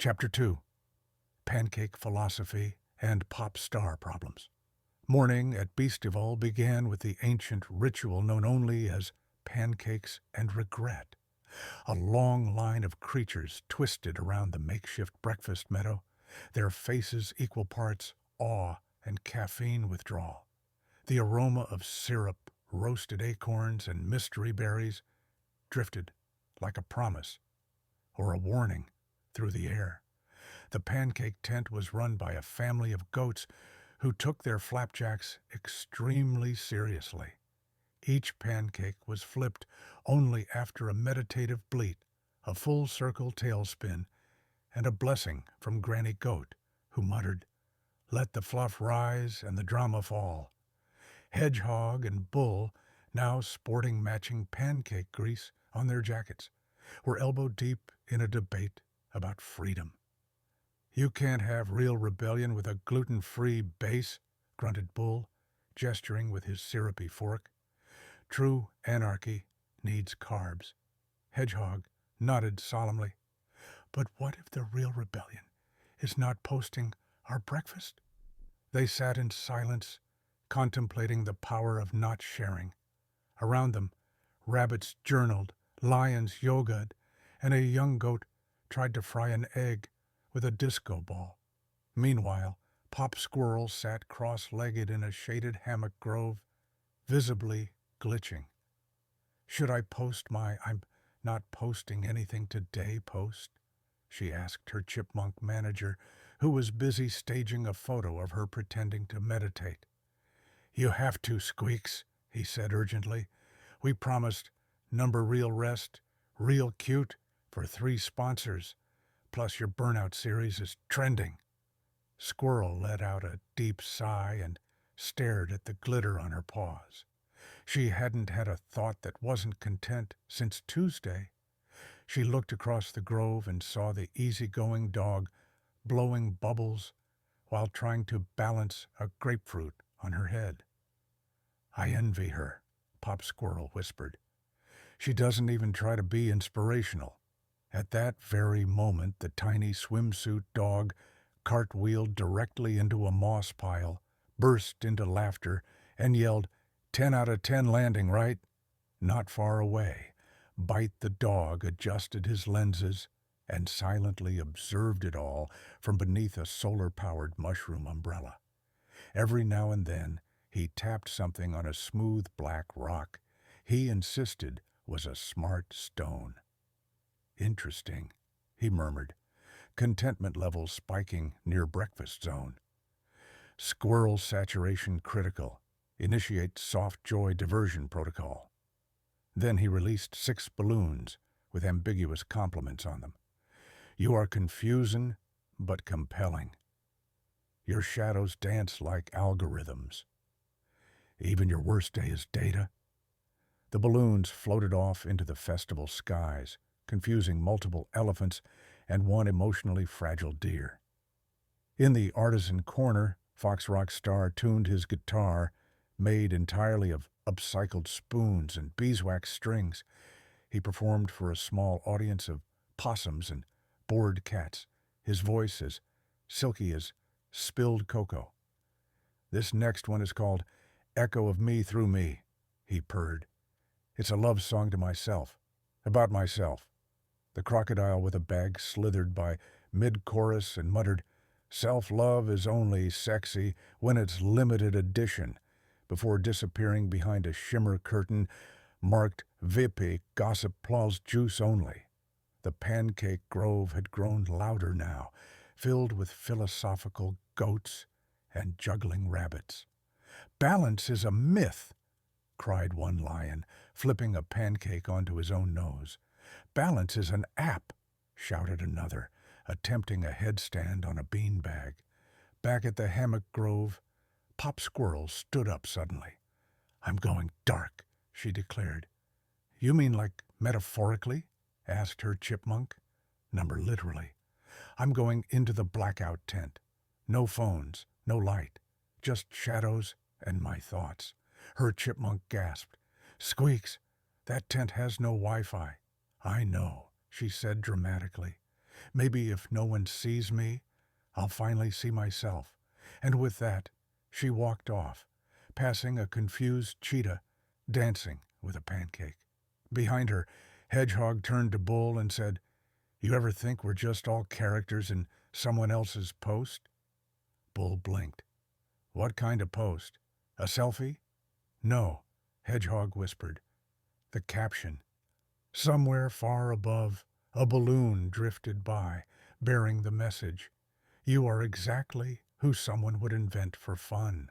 Chapter 2. Pancake Philosophy and Pop Star Problems. Morning at Beastival began with the ancient ritual known only as pancakes and regret. A long line of creatures twisted around the makeshift breakfast meadow, their faces equal parts awe and caffeine withdrawal. The aroma of syrup, roasted acorns, and mystery berries drifted like a promise or a warning through the air. The pancake tent was run by a family of goats who took their flapjacks extremely seriously. Each pancake was flipped only after a meditative bleat, a full-circle tailspin, and a blessing from Granny Goat, who muttered, "Let the fluff rise and the drama fall." Hedgehog and Bull, now sporting matching pancake grease on their jackets, were elbow-deep in a debate about freedom. "You can't have real rebellion with a gluten-free base," grunted Bull, gesturing with his syrupy fork. "True anarchy needs carbs." Hedgehog nodded solemnly. "But what if the real rebellion is not posting our breakfast?" They sat in silence, contemplating the power of not sharing. Around them, rabbits journaled, lions yogaed, and a young goat tried to fry an egg with a disco ball. Meanwhile, Pop Squirrel sat cross-legged in a shaded hammock grove, visibly glitching. "Should I post my 'I'm not posting anything today' post?" she asked her chipmunk manager, who was busy staging a photo of her pretending to meditate. "You have to, Squeaks," he said urgently. "We promised number reel rest, real cute for 3 sponsors. Plus your burnout series is trending." Squirrel let out a deep sigh and stared at the glitter on her paws. She hadn't had a thought that wasn't content since Tuesday. She looked across the grove and saw the easygoing dog blowing bubbles while trying to balance a grapefruit on her head. "I envy her," Pop Squirrel whispered. "She doesn't even try to be inspirational." At that very moment, the tiny swimsuit dog cartwheeled directly into a moss pile, burst into laughter, and yelled, "10 out of 10 landing, right?" Not far away, Bite the dog adjusted his lenses and silently observed it all from beneath a solar-powered mushroom umbrella. Every now and then, he tapped something on a smooth black rock he insisted was a smart stone. "Interesting," he murmured, contentment levels spiking near breakfast zone. "Squirrel saturation critical. Initiate soft joy diversion protocol." Then he released 6 balloons with ambiguous compliments on them. "You are confusing but compelling. Your shadows dance like algorithms. Even your worst day is data." The balloons floated off into the festival skies, confusing multiple elephants and one emotionally fragile deer. In the artisan corner, Fox Rock Star tuned his guitar, made entirely of upcycled spoons and beeswax strings. He performed for a small audience of possums and bored cats, his voice as silky as spilled cocoa. "This next one is called Echo of Me Through Me," he purred. "It's a love song to myself, about myself." The crocodile with a bag slithered by mid-chorus and muttered, "Self-love is only sexy when it's limited edition," before disappearing behind a shimmer curtain marked VIP Gossip Plus Juice Only. The pancake grove had grown louder now, filled with philosophical goats and juggling rabbits. "Balance is a myth," cried one lion, flipping a pancake onto his own nose. "Balance is an app," shouted another, attempting a headstand on a beanbag. Back at the hammock grove, Pop Squirrel stood up suddenly. "I'm going dark," she declared. "You mean like metaphorically?" asked her chipmunk. "Number literally. I'm going into the blackout tent. No phones, no light, just shadows and my thoughts." Her chipmunk gasped. "Squeaks, that tent has no Wi-Fi." "I know," she said dramatically. Maybe if no one sees me, I'll finally see myself. And with that, she walked off, passing a confused cheetah dancing with a pancake. Behind her, Hedgehog turned to Bull and said, "You ever think we're just all characters in someone else's post?" Bull blinked. "What kind of post? A selfie?" "No," Hedgehog whispered. The caption. Somewhere far above, a balloon drifted by, bearing the message, "You are exactly who someone would invent for fun."